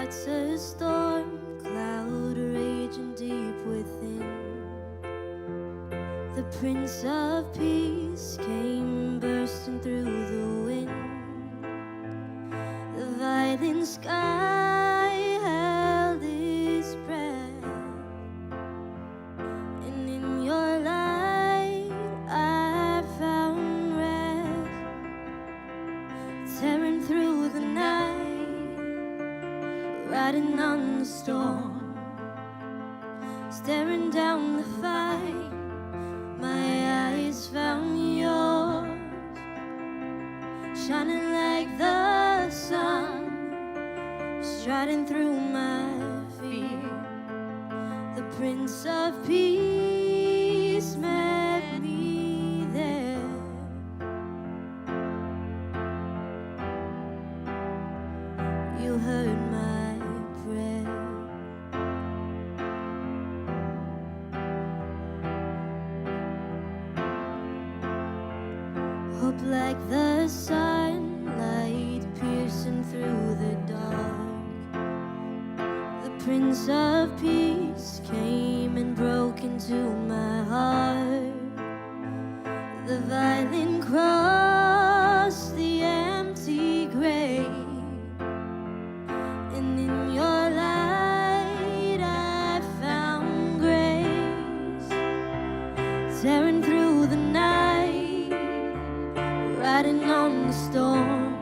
heart's a storm cloud raging deep within. The Prince of Peace came bursting through the wind. The violent sky held its breath, and in your light I found rest. Tearing through the night, riding on the storm, staring down the fight. My eyes found yours, shining like the sun, striding through my fear. The Prince of Peace met me there. You heard my prayer. Hope like the sunlight piercing through the dark. The Prince of Peace came and broke into my heart. The violent cross, the empty grave, and in your light I found grace. Tearing through the night, riding on the storm,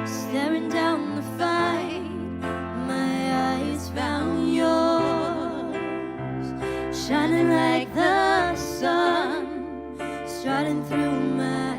staring down the fight. My eyes found yours, shining like the sun, striding through my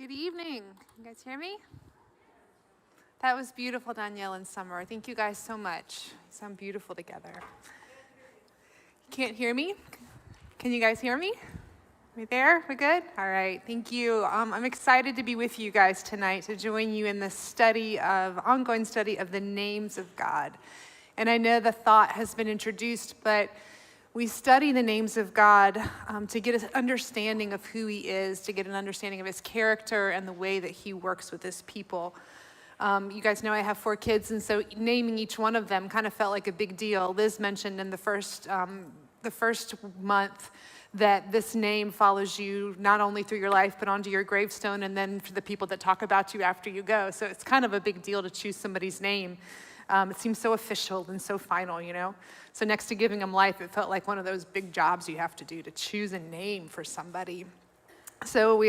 Good evening. You guys hear me? That was beautiful, Danielle and Summer. Thank you guys so much. You sound beautiful together. You can't hear me? Can you guys hear me? We there? We good? All right, thank you. I'm excited to be with you guys tonight to join you in this ongoing study of the names of God. And I know the thought has been introduced, but we study the names of God to get an understanding of who he is, to get an understanding of his character and the way that he works with his people. You guys know I have 4 kids, and so naming each one of them kind of felt like a big deal. Liz mentioned in the first month that this name follows you not only through your life, but onto your gravestone, and then for the people that talk about you after you go. So it's kind of a big deal to choose somebody's name. It seems so official and so final, you know? So next to giving them life, it felt like one of those big jobs you have to do to choose a name for somebody. So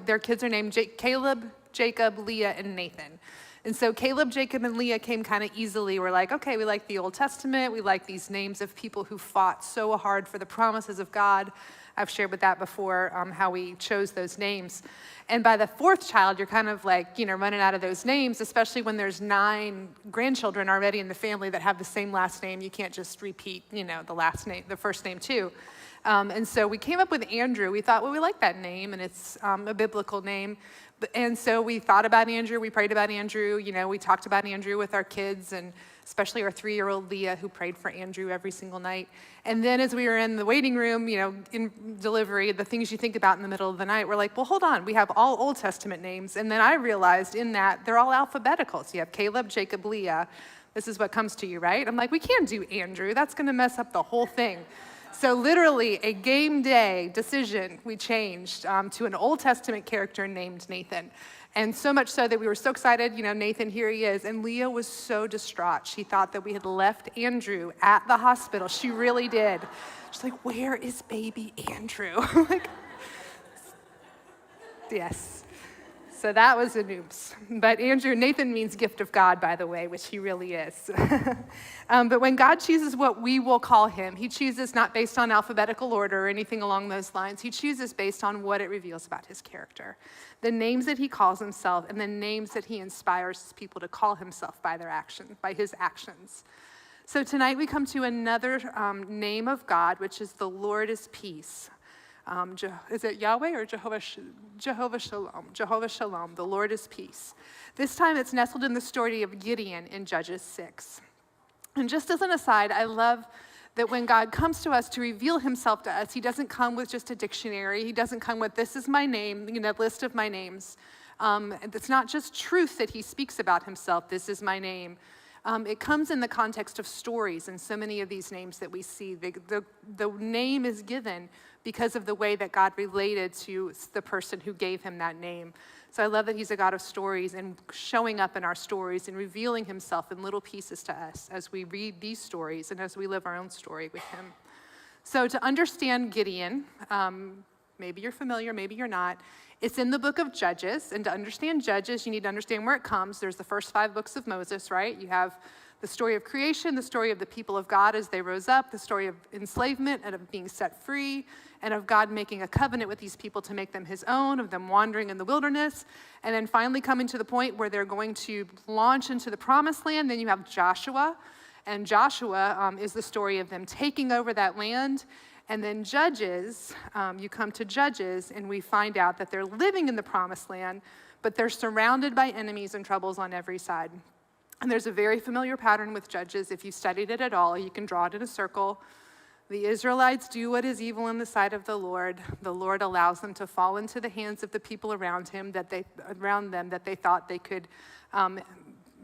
their kids are named Caleb, Jacob, Leah, and Nathan. And so Caleb, Jacob, and Leah came kind of easily. We're like, okay, we like the Old Testament. We like these names of people who fought so hard for the promises of God. I've shared with that before, how we chose those names. And by the 4th child, you're kind of like, running out of those names, especially when there's 9 grandchildren already in the family that have the same last name. You can't just repeat, the first name too. And so we came up with Andrew. We thought, well, we like that name, and it's a biblical name. And so we thought about Andrew. We prayed about Andrew. We talked about Andrew with our kids, and especially our 3-year-old Leah, who prayed for Andrew every single night. And then as we were in the waiting room, in delivery, the things you think about in the middle of the night, we're like, well, hold on. We have all Old Testament names. And then I realized in that they're all alphabetical. So you have Caleb, Jacob, Leah. This is what comes to you, right? I'm like, we can't do Andrew. That's going to mess up the whole thing. So literally, a game day decision, we changed to an Old Testament character named Nathan. And so much so that we were so excited, Nathan, here he is. And Leah was so distraught. She thought that we had left Andrew at the hospital. She really did. She's like, where is baby Andrew? I'm like, yes. So that was an oops. But Nathan means gift of God, by the way, which he really is. But when God chooses what we will call him, he chooses not based on alphabetical order or anything along those lines. He chooses based on what it reveals about his character. The names that he calls himself and the names that he inspires his people to call himself by his actions. So tonight we come to another name of God, which is the Lord is peace. Is it Yahweh or Jehovah Shalom? Jehovah Shalom, the Lord is peace. This time it's nestled in the story of Gideon in Judges 6. And just as an aside, I love that when God comes to us to reveal himself to us, he doesn't come with just a dictionary. He doesn't come with, this is my name, list of my names. It's not just truth that he speaks about himself, this is my name. It comes in the context of stories, and so many of these names that we see, the name is given because of the way that God related to the person who gave him that name. So I love that he's a God of stories and showing up in our stories and revealing himself in little pieces to us as we read these stories and as we live our own story with him. So to understand Gideon, maybe you're familiar, maybe you're not, it's in the book of Judges, and to understand Judges, you need to understand where it comes. There's the first 5 books of Moses, right? You have the story of creation, the story of the people of God as they rose up, the story of enslavement and of being set free, and of God making a covenant with these people to make them his own, of them wandering in the wilderness, and then finally coming to the point where they're going to launch into the promised land. Then you have Joshua, and Joshua is the story of them taking over that land. And then Judges, you come to Judges, and we find out that they're living in the promised land, but they're surrounded by enemies and troubles on every side. And there's a very familiar pattern with Judges. If you studied it at all, you can draw it in a circle. The Israelites do what is evil in the sight of the Lord. The Lord allows them to fall into the hands of the people around them that they thought they could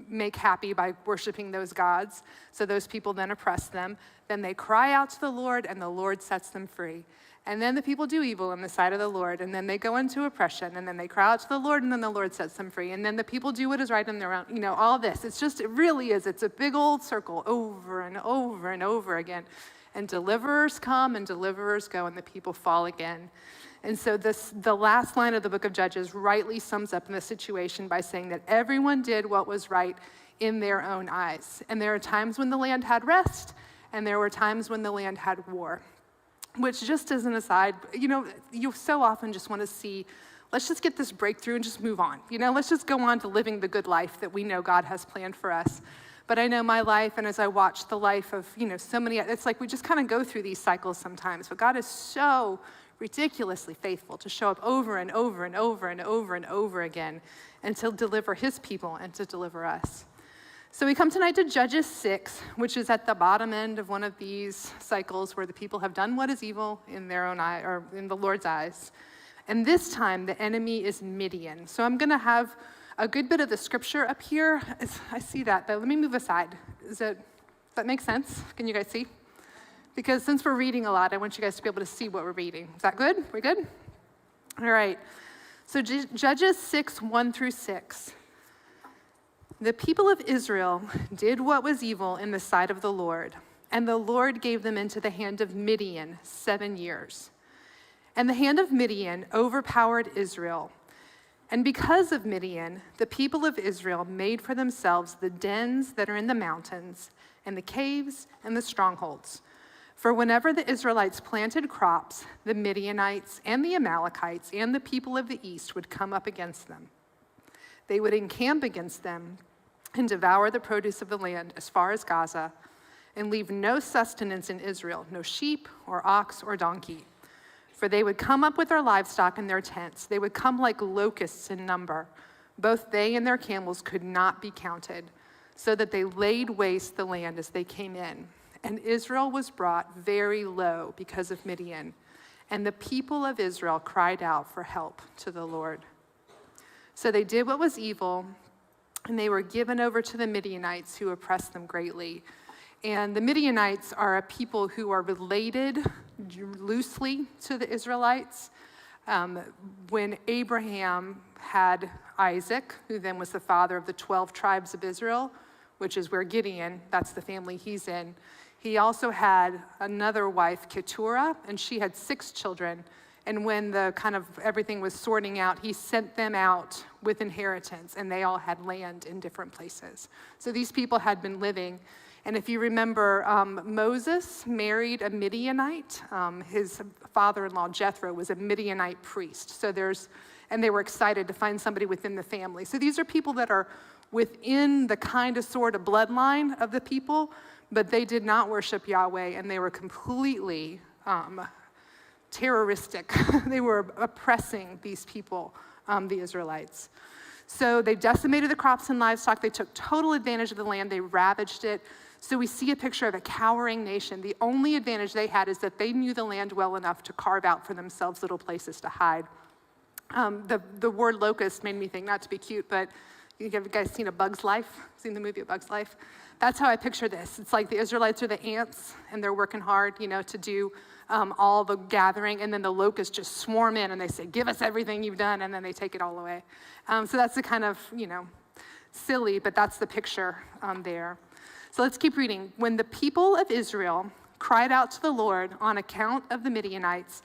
make happy by worshiping those gods. So those people then oppress them. Then they cry out to the Lord, and the Lord sets them free. And then the people do evil in the sight of the Lord, and then they go into oppression, and then they cry out to the Lord, and then the Lord sets them free. And then the people do what is right in their own, all this. It really is. It's a big old circle over and over and over again. And deliverers come and deliverers go, and the people fall again. And so the last line of the book of Judges rightly sums up the situation by saying that everyone did what was right in their own eyes. And there are times when the land had rest, and there were times when the land had war. Which, just as an aside, you so often just want to see let's just get this breakthrough and just move on. Let's just go on to living the good life that we know God has planned for us. But I know my life, and as I watch the life of, so many, it's like we just kind of go through these cycles sometimes. But God is so ridiculously faithful to show up over and over and over and over and over again and to deliver his people and to deliver us. So we come tonight to Judges 6, which is at the bottom end of one of these cycles where the people have done what is evil in their own eye, or in the Lord's eyes. And this time, the enemy is Midian. So I'm going to have a good bit of the scripture up here. I see that, but let me move aside. Does that make sense? Can you guys see? Because since we're reading a lot, I want you guys to be able to see what we're reading. Is that good? We good? All right. So Judges 6, 1 through 6. The people of Israel did what was evil in the sight of the Lord, and the Lord gave them into the hand of Midian 7 years. And the hand of Midian overpowered Israel. And because of Midian, the people of Israel made for themselves the dens that are in the mountains, and the caves and the strongholds. For whenever the Israelites planted crops, the Midianites and the Amalekites and the people of the east would come up against them. They would encamp against them and devour the produce of the land as far as Gaza, and leave no sustenance in Israel, no sheep or ox or donkey. For they would come up with their livestock in their tents. They would come like locusts in number. Both they and their camels could not be counted, so that they laid waste the land as they came in. And Israel was brought very low because of Midian. And the people of Israel cried out for help to the Lord. So they did what was evil, and they were given over to the Midianites, who oppressed them greatly. And the Midianites are a people who are related loosely to the Israelites. When Abraham had Isaac, who then was the father of the 12 tribes of Israel, which is where Gideon, that's the family he's in, he also had another wife, Keturah, and she had 6 children. And when the kind of everything was sorting out, he sent them out with inheritance, and they all had land in different places. So these people had been living. And if you remember, Moses married a Midianite. His father-in-law, Jethro, was a Midianite priest. And they were excited to find somebody within the family. So these are people that are within the kind of sort of bloodline of the people, but they did not worship Yahweh, and they were completely terroristic. They were oppressing these people, the Israelites. So they decimated the crops and livestock. They took total advantage of the land. They ravaged it. So we see a picture of a cowering nation. The only advantage they had is that they knew the land well enough to carve out for themselves little places to hide. The word locust made me think, not to be cute, but you guys seen A Bug's Life? Seen the movie A Bug's Life? That's how I picture this. It's like the Israelites are the ants, and they're working hard, to do all the gathering, and then the locusts just swarm in, and they say, give us everything you've done, and then they take it all away. So that's the kind of, silly, but that's the picture there. So let's keep reading. When the people of Israel cried out to the Lord on account of the Midianites,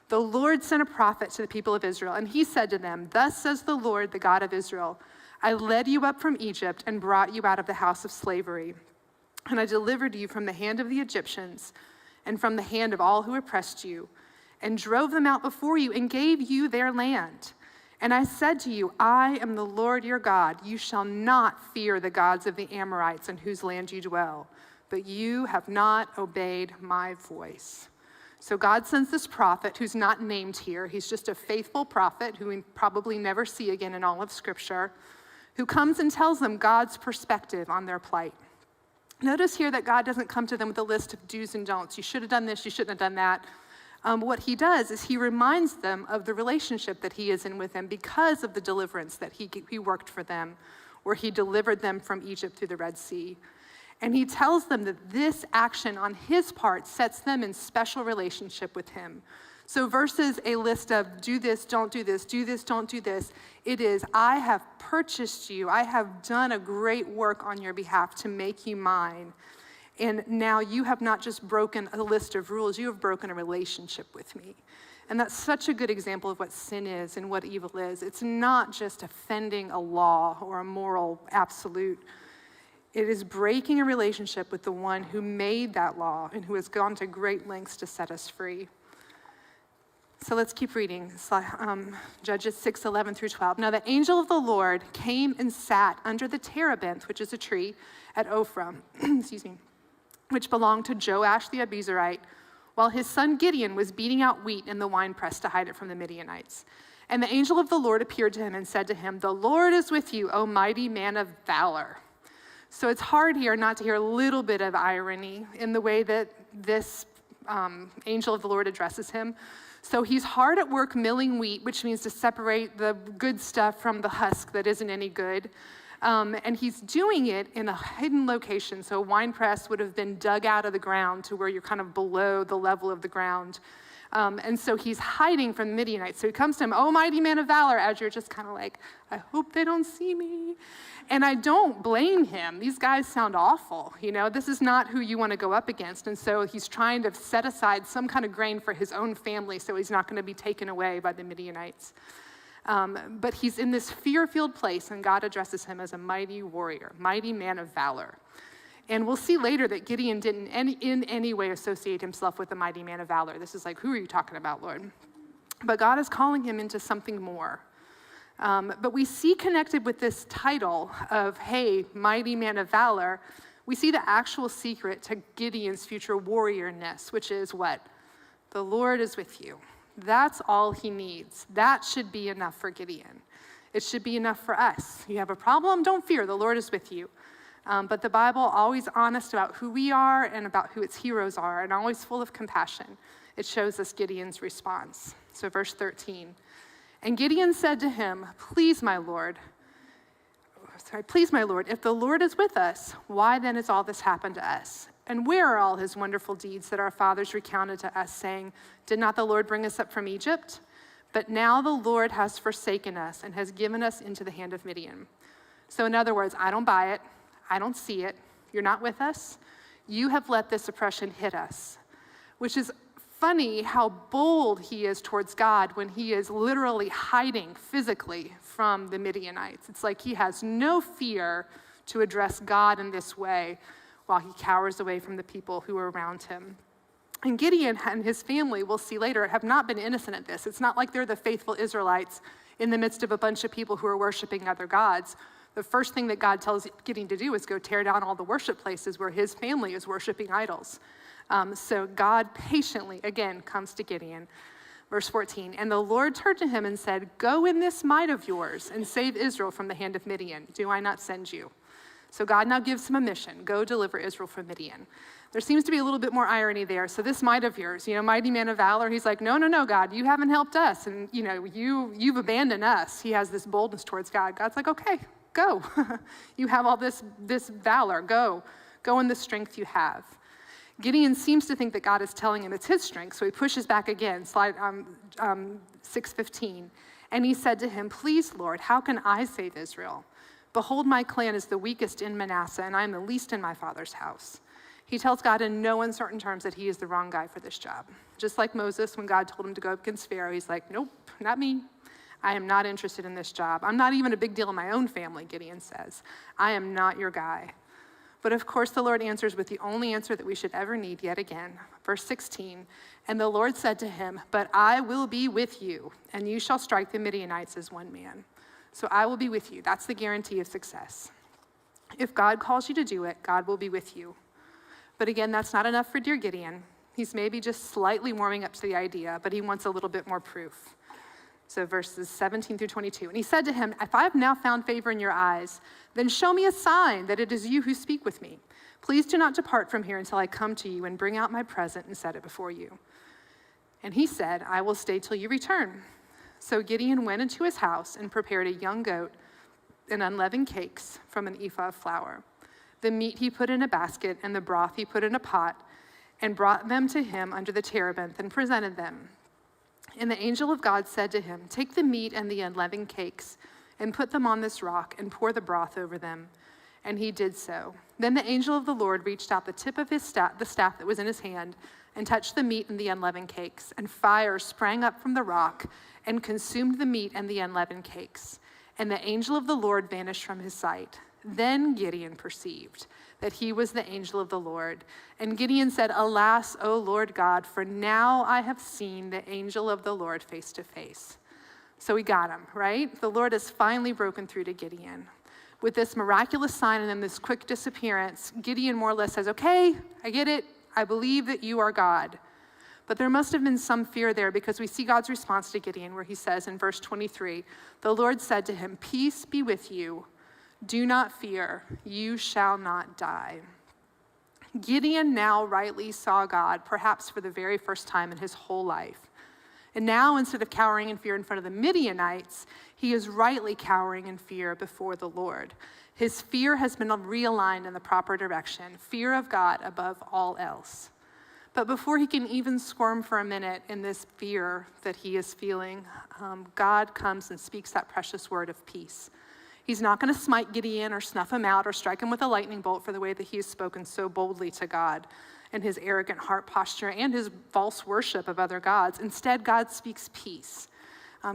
the Lord sent a prophet to the people of Israel, and he said to them, thus says the Lord, the God of Israel, I led you up from Egypt and brought you out of the house of slavery, and I delivered you from the hand of the Egyptians and from the hand of all who oppressed you, and drove them out before you and gave you their land. And I said to you, I am the Lord your God. You shall not fear the gods of the Amorites in whose land you dwell, but you have not obeyed my voice. So God sends this prophet who's not named here. He's just a faithful prophet who we probably never see again in all of Scripture, who comes and tells them God's perspective on their plight. Notice here that God doesn't come to them with a list of do's and don'ts. You should have done this, you shouldn't have done that. What he does is he reminds them of the relationship that he is in with them because of the deliverance that he worked for them, where he delivered them from Egypt through the Red Sea. And he tells them that this action on his part sets them in special relationship with him. So versus a list of do this, don't do this, do this, don't do this, it is, I have purchased you. I have done a great work on your behalf to make you mine. And now you have not just broken a list of rules, you have broken a relationship with me. And that's such a good example of what sin is and what evil is. It's not just offending a law or a moral absolute. It is breaking a relationship with the one who made that law and who has gone to great lengths to set us free. So let's keep reading. Judges 6:11 through 12. Now the angel of the Lord came and sat under the terebinth, which is a tree, at Ophrah, excuse me, which belonged to Joash the Abiezrite, while his son Gideon was beating out wheat in the winepress to hide it from the Midianites. And the angel of the Lord appeared to him and said to him, "The Lord is with you, O mighty man of valor." So it's hard here not to hear a little bit of irony in the way that this angel of the Lord addresses him. So he's hard at work milling wheat, which means to separate the good stuff from the husk that isn't any good. And he's doing it in a hidden location. So a wine press would have been dug out of the ground to where you're kind of below the level of the ground. And so he's hiding from the Midianites. So he comes to him, "Oh, mighty man of valor," as you're just kind of like, I hope they don't see me. And I don't blame him. These guys sound awful. You know, this is not who you want to go up against. And so he's trying to set aside some kind of grain for his own family so he's not going to be taken away by the Midianites. But he's in this fear-filled place, and God addresses him as a mighty warrior, mighty man of valor. And we'll see later that Gideon didn't in any way associate himself with the mighty man of valor. This is like, who are you talking about, Lord? But God is calling him into something more. But we see connected with this title of, hey, mighty man of valor, we see the actual secret to Gideon's future warriorness, which is what? The Lord is with you. That's all he needs. That should be enough for Gideon. It should be enough for us. You have a problem? Don't fear. The Lord is with you. But the Bible, always honest about who we are and about who its heroes are, and always full of compassion. It shows us Gideon's response. So verse 13. And Gideon said to him, please, my Lord, if the Lord is with us, why then has all this happened to us? And where are all his wonderful deeds that our fathers recounted to us, saying, did not the Lord bring us up from Egypt? But now the Lord has forsaken us and has given us into the hand of Midian. So in other words, I don't buy it. I don't see it. You're not with us. You have let this oppression hit us, which is funny how bold he is towards God when he is literally hiding physically from the Midianites. It's like he has no fear to address God in this way while he cowers away from the people who are around him. And Gideon and his family, we'll see later, have not been innocent at this. It's not like they're the faithful Israelites in the midst of a bunch of people who are worshiping other gods. The first thing that God tells Gideon to do is go tear down all the worship places where his family is worshiping idols. So God patiently, again, comes to Gideon. Verse 14, and the Lord turned to him and said, go in this might of yours and save Israel from the hand of Midian. Do I not send you? So God now gives him a mission. Go deliver Israel from Midian. There seems to be a little bit more irony there. So this might of yours, mighty man of valor, he's like, no, God, you haven't helped us. And, you've abandoned us. He has this boldness towards God. God's like, okay, go. You have all this valor. Go in the strength you have. Gideon seems to think that God is telling him it's his strength, so he pushes back again, slide 6:15. And he said to him, please, Lord, how can I save Israel? Behold, my clan is the weakest in Manasseh, and I am the least in my father's house. He tells God in no uncertain terms that he is the wrong guy for this job. Just like Moses, when God told him to go up against Pharaoh, he's like, nope, not me. I am not interested in this job. I'm not even a big deal in my own family, Gideon says. I am not your guy. But of course, the Lord answers with the only answer that we should ever need yet again. Verse 16, and the Lord said to him, but I will be with you, and you shall strike the Midianites as one man. So I will be with you. That's the guarantee of success. If God calls you to do it, God will be with you. But again, that's not enough for dear Gideon. He's maybe just slightly warming up to the idea, but he wants a little bit more proof. So verses 17 through 22. And he said to him, if I have now found favor in your eyes, then show me a sign that it is you who speak with me. Please do not depart from here until I come to you and bring out my present and set it before you. And he said, I will stay till you return. So Gideon went into his house and prepared a young goat and unleavened cakes from an ephah of flour. The meat he put in a basket and the broth he put in a pot and brought them to him under the terebinth and presented them. And the angel of God said to him, take the meat and the unleavened cakes and put them on this rock and pour the broth over them. And he did so. Then the angel of the Lord reached out the tip of the staff that was in his hand and touched the meat and the unleavened cakes. And fire sprang up from the rock and consumed the meat and the unleavened cakes. And the angel of the Lord vanished from his sight. Then Gideon perceived that he was the angel of the Lord. And Gideon said, "Alas, O Lord God, for now I have seen the angel of the Lord face to face." So we got him, right? The Lord has finally broken through to Gideon. With this miraculous sign and then this quick disappearance, Gideon more or less says, "Okay, I get it. I believe that you are God." But there must have been some fear there, because we see God's response to Gideon, where he says in verse 23, "The Lord said to him, 'Peace be with you. Do not fear. You shall not die.'" Gideon now rightly saw God, perhaps for the very first time in his whole life. And now, instead of cowering in fear in front of the Midianites, he is rightly cowering in fear before the Lord. His fear has been realigned in the proper direction, fear of God above all else. But before he can even squirm for a minute in this fear that he is feeling, God comes and speaks that precious word of peace. He's not going to smite Gideon or snuff him out or strike him with a lightning bolt for the way that he has spoken so boldly to God and his arrogant heart posture and his false worship of other gods. Instead, God speaks peace.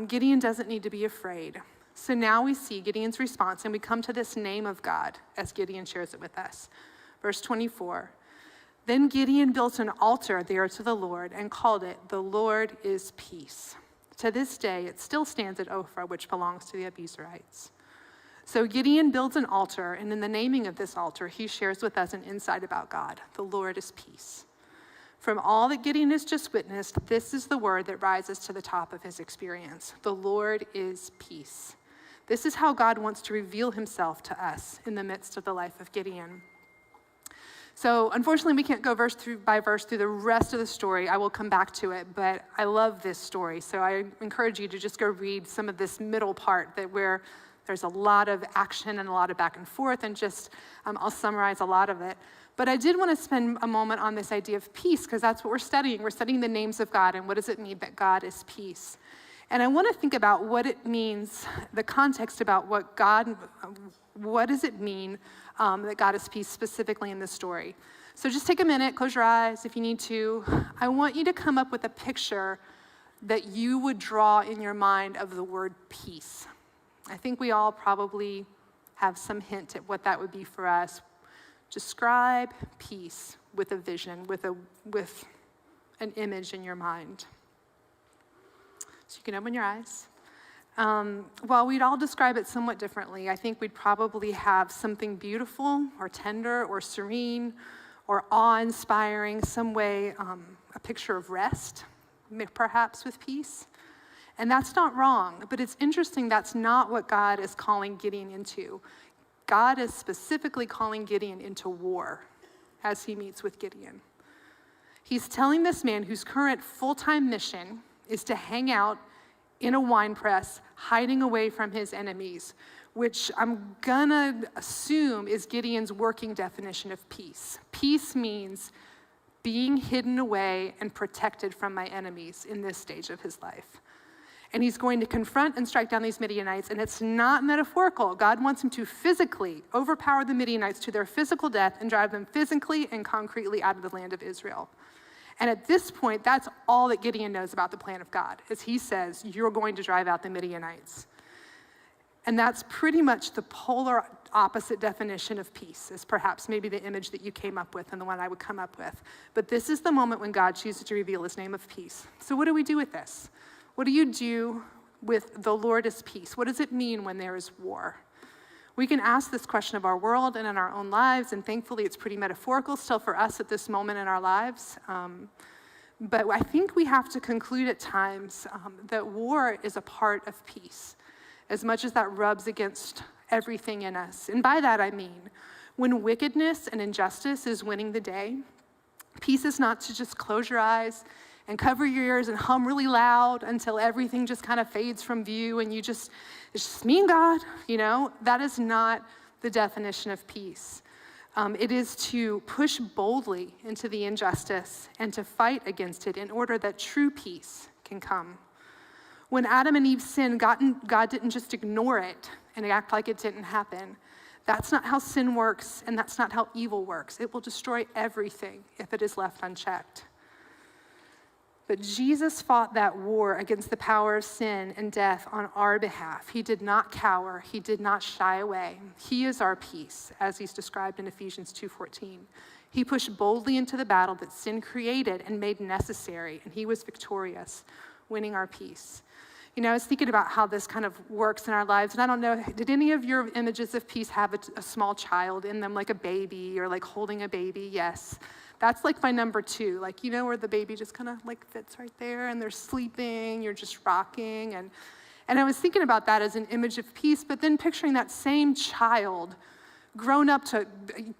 Gideon doesn't need to be afraid. So now we see Gideon's response, and we come to this name of God as Gideon shares it with us. Verse 24. Then Gideon built an altar there to the Lord and called it, "The Lord is Peace." To this day, it still stands at Ophrah, which belongs to the Abiezrites. So Gideon builds an altar, and in the naming of this altar, he shares with us an insight about God. The Lord is peace. From all that Gideon has just witnessed, this is the word that rises to the top of his experience. The Lord is peace. This is how God wants to reveal himself to us in the midst of the life of Gideon. So unfortunately, we can't go verse by verse through the rest of the story. I will come back to it, but I love this story. So I encourage you to just go read some of this middle part where there's a lot of action and a lot of back and forth, and just I'll summarize a lot of it. But I did want to spend a moment on this idea of peace, because that's what we're studying. We're studying the names of God, and what does it mean that God is peace? And I want to think about what it means, the context about what does it mean that God is peace specifically in this story. So just take a minute, close your eyes if you need to. I want you to come up with a picture that you would draw in your mind of the word peace. I think we all probably have some hint at what that would be for us. Describe peace with a vision, with an image in your mind. So you can open your eyes. While we'd all describe it somewhat differently, I think we'd probably have something beautiful or tender or serene or awe-inspiring, some way, a picture of rest, perhaps with peace. And that's not wrong, but it's interesting that's not what God is calling Gideon into. God is specifically calling Gideon into war as he meets with Gideon. He's telling this man whose current full-time mission is to hang out in a wine press, hiding away from his enemies, which I'm gonna assume is Gideon's working definition of peace. Peace means being hidden away and protected from my enemies in this stage of his life. And he's going to confront and strike down these Midianites, and it's not metaphorical. God wants him to physically overpower the Midianites to their physical death and drive them physically and concretely out of the land of Israel. And at this point, that's all that Gideon knows about the plan of God, is he says, you're going to drive out the Midianites. And that's pretty much the polar opposite definition of peace, is perhaps maybe the image that you came up with and the one I would come up with. But this is the moment when God chooses to reveal his name of peace. So what do we do with this? What do you do with the Lord is peace? What does it mean when there is war? We can ask this question of our world and in our own lives, and thankfully it's pretty metaphorical still for us at this moment in our lives. But I think we have to conclude at times that war is a part of peace, as much as that rubs against everything in us. And by that I mean, when wickedness and injustice is winning the day, peace is not to just close your eyes and cover your ears and hum really loud until everything just kind of fades from view and it's just me and God, That is not the definition of peace. It is to push boldly into the injustice and to fight against it in order that true peace can come. When Adam and Eve sinned, God didn't just ignore it and act like it didn't happen. That's not how sin works, and that's not how evil works. It will destroy everything if it is left unchecked. But Jesus fought that war against the power of sin and death on our behalf. He did not cower. He did not shy away. He is our peace, as he's described in Ephesians 2:14. He pushed boldly into the battle that sin created and made necessary, and he was victorious, winning our peace. You know, I was thinking about how this kind of works in our lives, and I don't know, did any of your images of peace have a small child in them, like a baby or like holding a baby? Yes. That's like my number 2, like, you know, where the baby just kind of like fits right there and they're sleeping, you're just rocking. And I was thinking about that as an image of peace, but then picturing that same child grown up to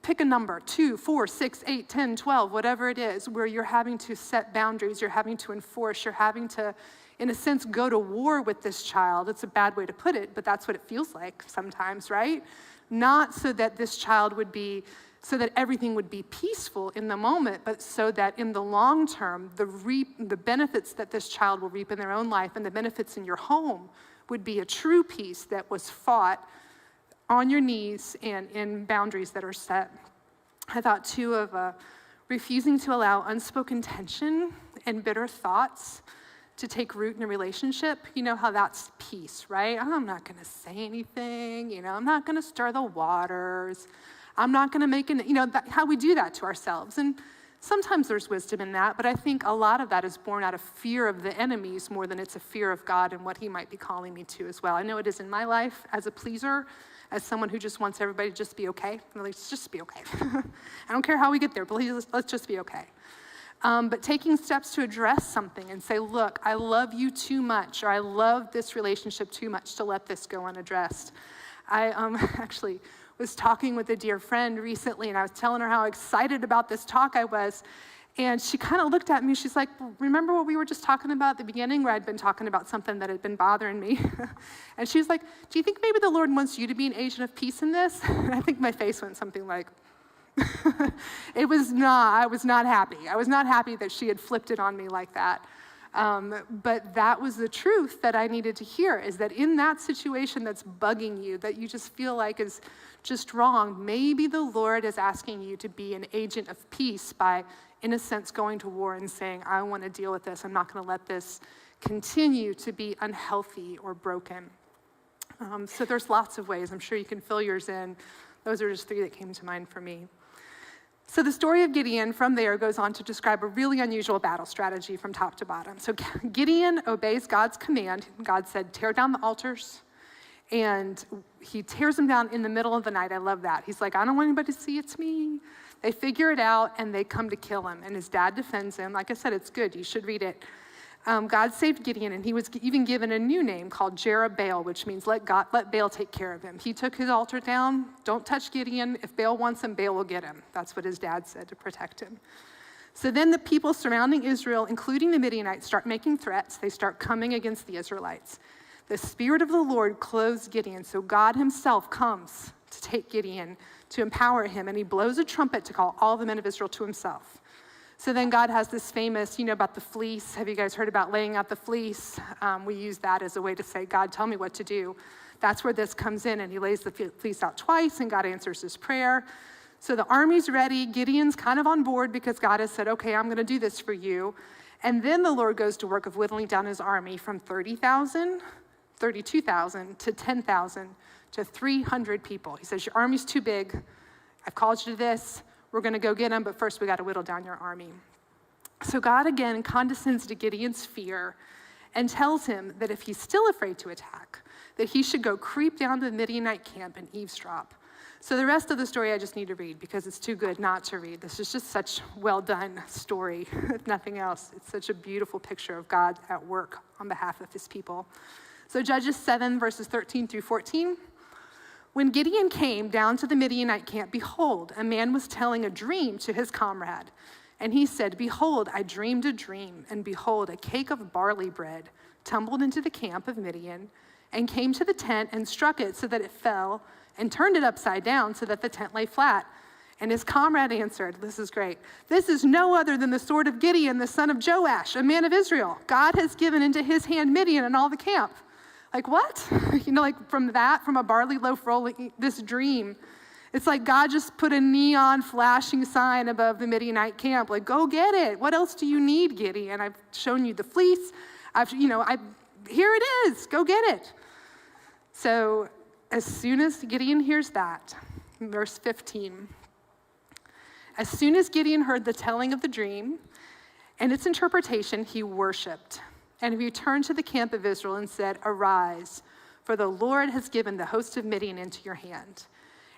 pick a number, 2, 4, 6, 8, 10, 12, whatever it is, where you're having to set boundaries, you're having to enforce, you're having to, in a sense, go to war with this child. It's a bad way to put it, but that's what it feels like sometimes, right? Not so that this child would be, so that everything would be peaceful in the moment, but so that in the long term, the benefits that this child will reap in their own life and the benefits in your home would be a true peace that was fought on your knees and in boundaries that are set. I thought too of refusing to allow unspoken tension and bitter thoughts to take root in a relationship. You know how that's peace, right? I'm not gonna say anything, you know, I'm not gonna stir the waters. I'm not gonna make an, you know, how we do that to ourselves. And sometimes there's wisdom in that, but I think a lot of that is born out of fear of the enemies more than it's a fear of God and what he might be calling me to as well. I know it is in my life as a pleaser, as someone who just wants everybody to just be okay. Let's just be okay. I don't care how we get there, please, let's just be okay. But taking steps to address something and say, look, I love you too much, or I love this relationship too much to let this go unaddressed. I actually was talking with a dear friend recently, and I was telling her how excited about this talk I was, and she kind of looked at me, she's like, remember what we were just talking about at the beginning, where I'd been talking about something that had been bothering me? And she was like, do you think maybe the Lord wants you to be an agent of peace in this? And I think my face went something like, I was not happy. I was not happy that she had flipped it on me like that. But that was the truth that I needed to hear, is that in that situation that's bugging you, that you just feel like is just wrong, maybe the Lord is asking you to be an agent of peace by, in a sense, going to war and saying, I want to deal with this. I'm not going to let this continue to be unhealthy or broken. So there's lots of ways. I'm sure you can fill yours in. Those are just 3 that came to mind for me. So the story of Gideon from there goes on to describe a really unusual battle strategy from top to bottom. So Gideon obeys God's command. God said, tear down the altars. And he tears them down in the middle of the night. I love that. He's like, I don't want anybody to see it's me. They figure it out and they come to kill him. And his dad defends him. Like I said, it's good. You should read it. God saved Gideon, and he was even given a new name called Jerubbaal, which means let Baal take care of him. He took his altar down. Don't touch Gideon. If Baal wants him, Baal will get him. That's what his dad said to protect him. So then the people surrounding Israel, including the Midianites, start making threats. They start coming against the Israelites. The Spirit of the Lord clothes Gideon, so God himself comes to take Gideon, to empower him, and he blows a trumpet to call all the men of Israel to himself. So then God has this famous, you know, about the fleece. Have you guys heard about laying out the fleece? We use that as a way to say, God, tell me what to do. That's where this comes in, and he lays the fleece out twice, and God answers his prayer. So the army's ready. Gideon's kind of on board because God has said, okay, I'm going to do this for you. And then the Lord goes to work of whittling down his army from 32,000 to 10,000 to 300 people. He says, your army's too big. I've called you to this. We're going to go get them, but first we got to whittle down your army. So God again condescends to Gideon's fear and tells him that if he's still afraid to attack, that he should go creep down to the Midianite camp and eavesdrop. So the rest of the story I just need to read because it's too good not to read. This is just such well done story, if nothing else. It's such a beautiful picture of God at work on behalf of his people. So Judges 7, verses 13 through 14. When Gideon came down to the Midianite camp, behold, a man was telling a dream to his comrade. And he said, behold, I dreamed a dream, and behold, a cake of barley bread tumbled into the camp of Midian, and came to the tent and struck it so that it fell, and turned it upside down so that the tent lay flat. And his comrade answered, this is great, this is no other than the sword of Gideon, the son of Joash, a man of Israel. God has given into his hand Midian and all the camp. Like what? You know, like from a barley loaf rolling, this dream It's like God just put a neon flashing sign above the Midianite camp, like, go get it. What else do you need, Gideon? I've shown you the fleece. Here it is, go get it. So as soon as Gideon hears that, verse 15, as soon as Gideon heard the telling of the dream and its interpretation, he worshiped. And he returned to the camp of Israel and said, arise, for the Lord has given the host of Midian into your hand.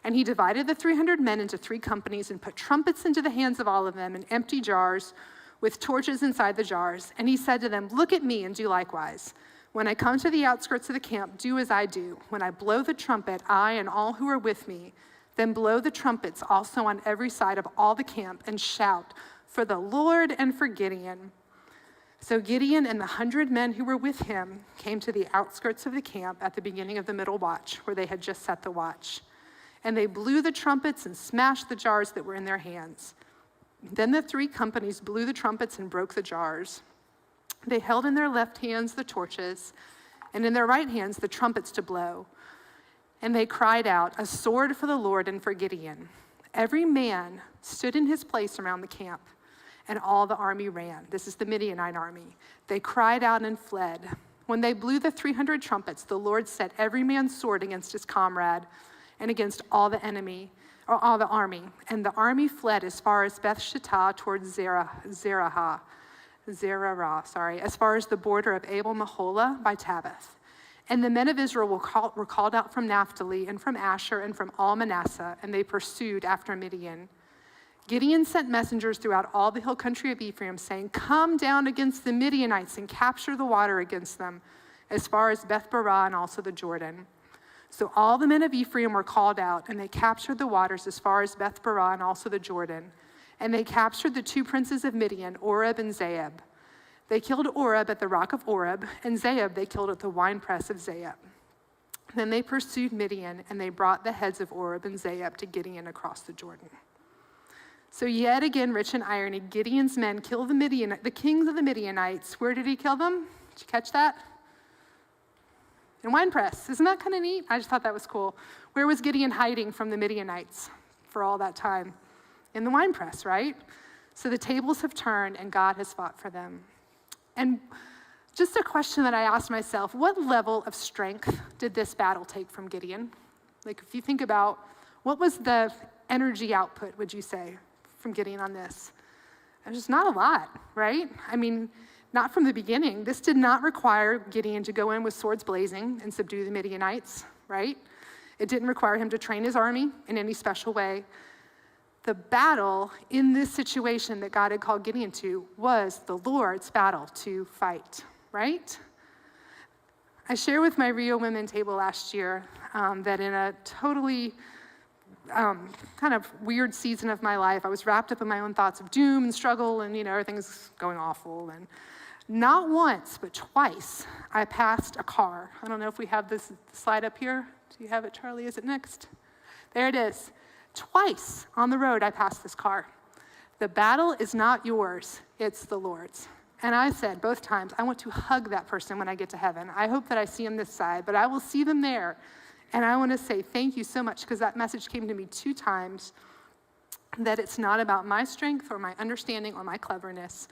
And he divided the 300 men into 3 companies and put trumpets into the hands of all of them and empty jars with torches inside the jars. And he said to them, look at me and do likewise. When I come to the outskirts of the camp, do as I do. When I blow the trumpet, I and all who are with me, then blow the trumpets also on every side of all the camp and shout for the Lord and for Gideon. So Gideon and the 100 men who were with him came to the outskirts of the camp at the beginning of the middle watch, where they had just set the watch. And they blew the trumpets and smashed the jars that were in their hands. Then the 3 companies blew the trumpets and broke the jars. They held in their left hands the torches, and in their right hands the trumpets to blow. And they cried out, a sword for the Lord and for Gideon. Every man stood in his place around the camp, and all the army ran. This is the Midianite army. They cried out and fled. When they blew the 300 trumpets, the Lord set every man's sword against his comrade and against all the army. And the army fled as far as Beth Shittah towards Zerah, as far as the border of Abel Meholah by Tabbath. And the men of Israel were called out from Naphtali and from Asher and from all Manasseh, and they pursued after Midian. Gideon sent messengers throughout all the hill country of Ephraim, saying, come down against the Midianites and capture the water against them, as far as Beth Barah and also the Jordan. So all the men of Ephraim were called out, and they captured the waters as far as Beth Barah and also the Jordan. And they captured the 2 princes of Midian, Oreb and Zeeb. They killed Oreb at the rock of Oreb, and Zeeb they killed at the winepress of Zeeb. Then they pursued Midian, and they brought the heads of Oreb and Zeeb to Gideon across the Jordan. So yet again, rich in irony, Gideon's men killed the kings of the Midianites. Where did he kill them? Did you catch that? In winepress. Isn't that kind of neat? I just thought that was cool. Where was Gideon hiding from the Midianites for all that time? In the winepress, right? So the tables have turned and God has fought for them. And just a question that I asked myself, what level of strength did this battle take from Gideon? Like if you think about, what was the energy output, would you say, from Gideon on this? There's just not a lot, right? I mean, not from the beginning. This did not require Gideon to go in with swords blazing and subdue the Midianites, right? It didn't require him to train his army in any special way. The battle in this situation that God had called Gideon to was the Lord's battle to fight, right? I shared with my Rio Women table last year that in a totally kind of weird season of my life, I was wrapped up in my own thoughts of doom and struggle and, everything's going awful. And not once, but twice, I passed a car. I don't know if we have this slide up here. Do you have it, Charlie? Is it next? There it is. Twice on the road, I passed this car. The battle is not yours, it's the Lord's. And I said both times, I want to hug that person when I get to heaven. I hope that I see him this side, but I will see them there. And I want to say thank you so much, because that message came to me 2 times, that it's not about my strength or my understanding or my cleverness.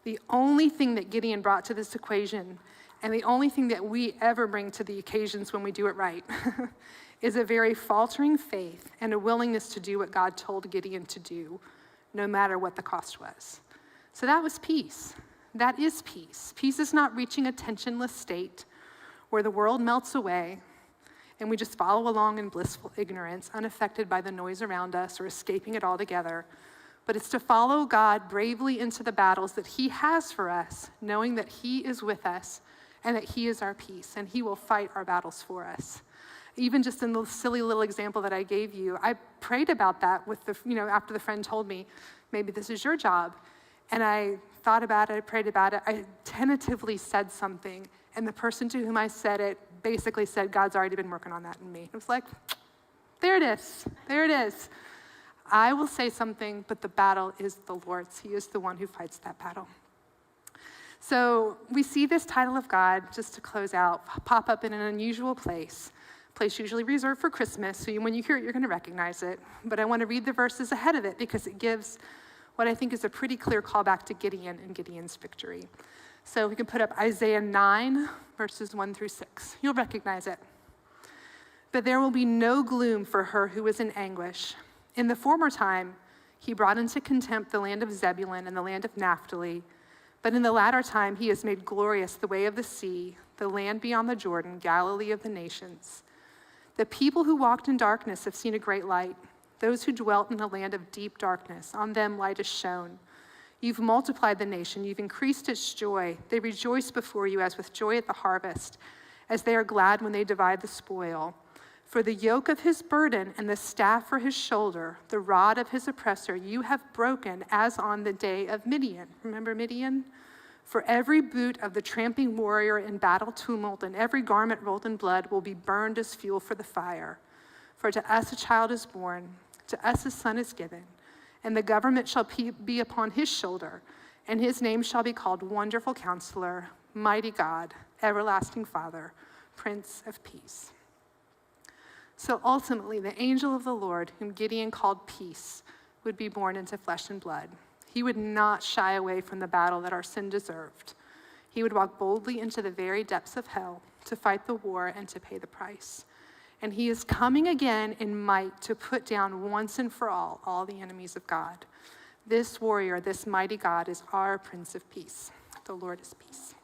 The only thing that Gideon brought to this equation, and the only thing that we ever bring to the occasions when we do it right, is a very faltering faith and a willingness to do what God told Gideon to do, no matter what the cost was. So that was peace. That is peace. Peace is not reaching a tensionless state where the world melts away and we just follow along in blissful ignorance, unaffected by the noise around us or escaping it altogether. But it's to follow God bravely into the battles that he has for us, knowing that he is with us and that he is our peace and he will fight our battles for us. Even just in the silly little example that I gave you, I prayed about that with after the friend told me, maybe this is your job. And I thought about it, I prayed about it, I tentatively said something, and the person to whom I said it basically said, God's already been working on that in me. It was like, there it is. I will say something, but the battle is the Lord's. He is the one who fights that battle. So we see this title of God, just to close out, pop up in an unusual place place usually reserved for Christmas, so when you hear it, you're going to recognize it. But I want to read the verses ahead of it because it gives what I think is a pretty clear callback to Gideon and Gideon's victory. So we can put up Isaiah 9, verses 1 through 6. You'll recognize it. But there will be no gloom for her who is in anguish. In the former time, he brought into contempt the land of Zebulun and the land of Naphtali. But in the latter time, he has made glorious the way of the sea, the land beyond the Jordan, Galilee of the nations. The people who walked in darkness have seen a great light. Those who dwelt in a land of deep darkness, on them light is shone. You've multiplied the nation, you've increased its joy. They rejoice before you as with joy at the harvest, as they are glad when they divide the spoil. For the yoke of his burden and the staff for his shoulder, the rod of his oppressor, you have broken as on the day of Midian. Remember Midian? For every boot of the tramping warrior in battle tumult and every garment rolled in blood will be burned as fuel for the fire. For to us a child is born, to us a son is given, and the government shall be upon his shoulder, and his name shall be called Wonderful Counselor, Mighty God, Everlasting Father, Prince of Peace. So ultimately, the angel of the Lord, whom Gideon called Peace, would be born into flesh and blood. He would not shy away from the battle that our sin deserved. He would walk boldly into the very depths of hell to fight the war and to pay the price. And he is coming again in might to put down once and for all the enemies of God. This warrior, this mighty God, is our Prince of Peace. The Lord is peace.